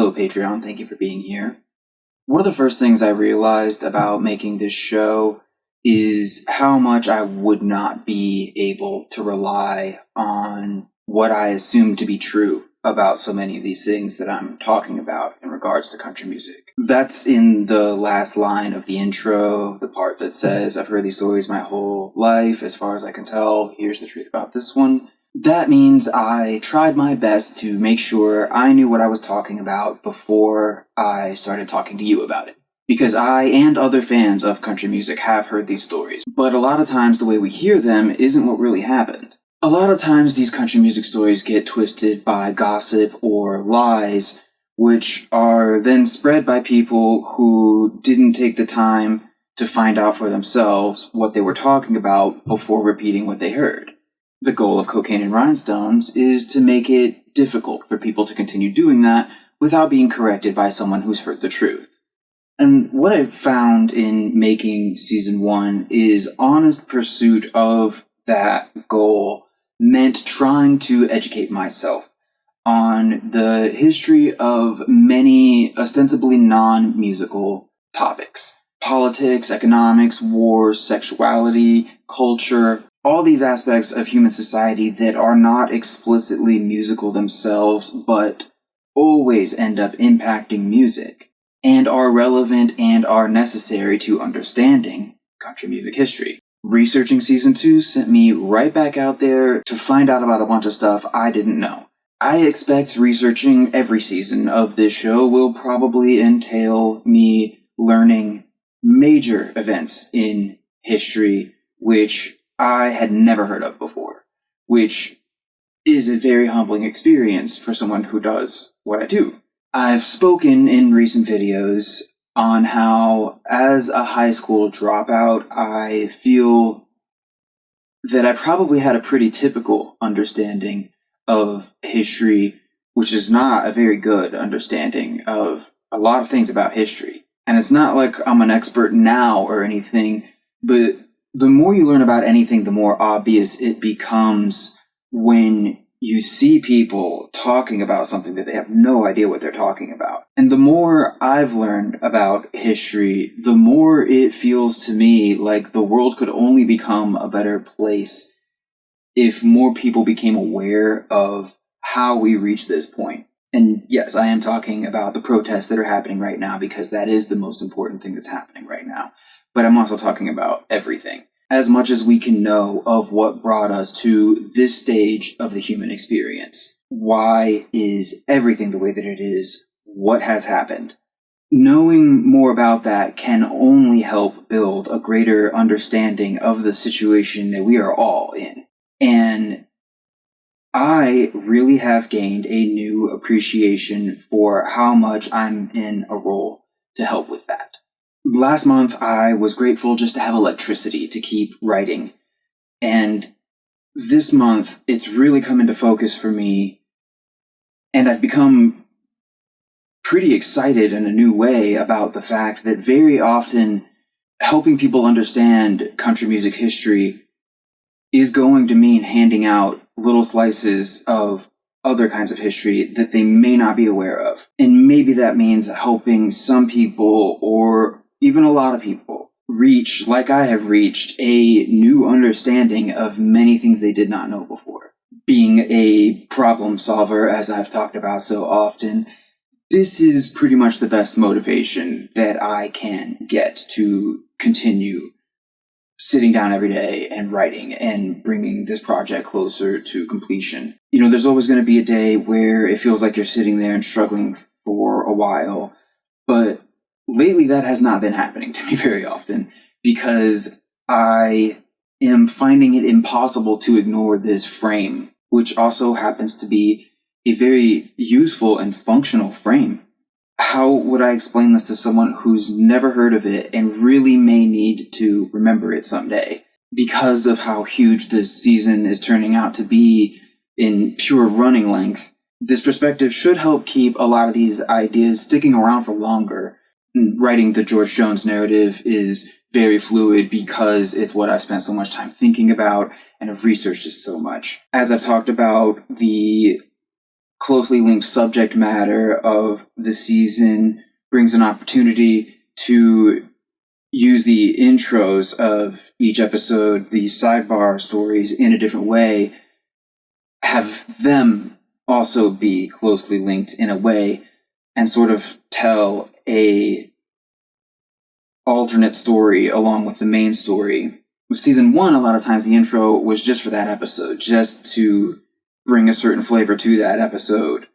Hello, Patreon. Thank you for being here. One of the first things I realized about making this show is how much I would not be able to rely on what I assume to be true about so many of these things that I'm talking about in regards to country music. That's in the last line of the intro, the part that says, "I've heard these stories my whole life. As far as I can tell, here's the truth about this one." That means I tried my best to make sure I knew what I was talking about before I started talking to you about it. Because I and other fans of country music have heard these stories, but a lot of times the way we hear them isn't what really happened. A lot of times these country music stories get twisted by gossip or lies, which are then spread by people who didn't take the time to find out for themselves what they were talking about before repeating what they heard. The goal of Cocaine and Rhinestones is to make it difficult for people to continue doing that without being corrected by someone who's heard the truth. And what I've found in making season 1 is honest pursuit of that goal meant trying to educate myself on the history of many ostensibly non-musical topics. Politics, economics, wars, sexuality, culture, all these aspects of human society that are not explicitly musical themselves, but always end up impacting music, and are relevant and are necessary to understanding country music history. Researching season 2 sent me right back out there to find out about a bunch of stuff I didn't know. I expect researching every season of this show will probably entail me learning major events in history which I had never heard of before, which is a very humbling experience for someone who does what I do. I've spoken in recent videos on how, as a high school dropout, I feel that I probably had a pretty typical understanding of history, which is not a very good understanding of a lot of things about history. And it's not like I'm an expert now or anything, but the more you learn about anything, the more obvious it becomes when you see people talking about something that they have no idea what they're talking about. And the more I've learned about history, the more it feels to me like the world could only become a better place if more people became aware of how we reached this point. And yes, I am talking about the protests that are happening right now because that is the most important thing that's happening right now. But I'm also talking about everything. As much as we can know of what brought us to this stage of the human experience. Why is everything the way that it is? What has happened? Knowing more about that can only help build a greater understanding of the situation that we are all in. And I really have gained a new appreciation for how much I'm in a role to help with that. Last month, I was grateful just to have electricity to keep writing. And this month, it's really come into focus for me. And I've become pretty excited in a new way about the fact that very often helping people understand country music history is going to mean handing out little slices of other kinds of history that they may not be aware of. And maybe that means helping some people, or even a lot of people, reach, like I have reached, a new understanding of many things they did not know before. Being a problem solver, as I've talked about so often, this is pretty much the best motivation that I can get to continue sitting down every day and writing and bringing this project closer to completion. You know, there's always going to be a day where it feels like you're sitting there and struggling for a while, but lately that has not been happening to me very often because I am finding it impossible to ignore this frame, which also happens to be a very useful and functional frame. How would I explain this to someone who's never heard of it and really may need to remember it someday? Because of how huge this season is turning out to be in pure running length, this perspective should help keep a lot of these ideas sticking around for longer. Writing the George Jones narrative is very fluid because it's what I've spent so much time thinking about and have researched it so much. As I've talked about, the closely linked subject matter of the season brings an opportunity to use the intros of each episode, the sidebar stories, in a different way, have them also be closely linked in a way, and sort of tell a alternate story along with the main story. With season 1, a lot of times the intro was just for that episode, just to bring a certain flavor to that episode.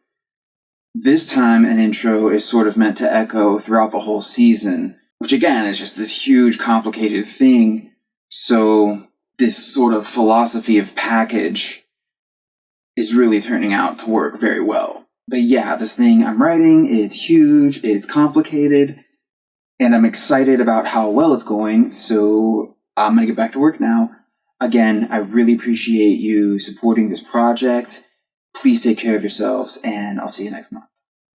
This time, an intro is sort of meant to echo throughout the whole season, which again is just this huge, complicated thing. So this sort of philosophy of package is really turning out to work very well. But yeah, this thing I'm writing, it's huge, it's complicated, and I'm excited about how well it's going, so I'm going to get back to work now. Again, I really appreciate you supporting this project. Please take care of yourselves, and I'll see you next month.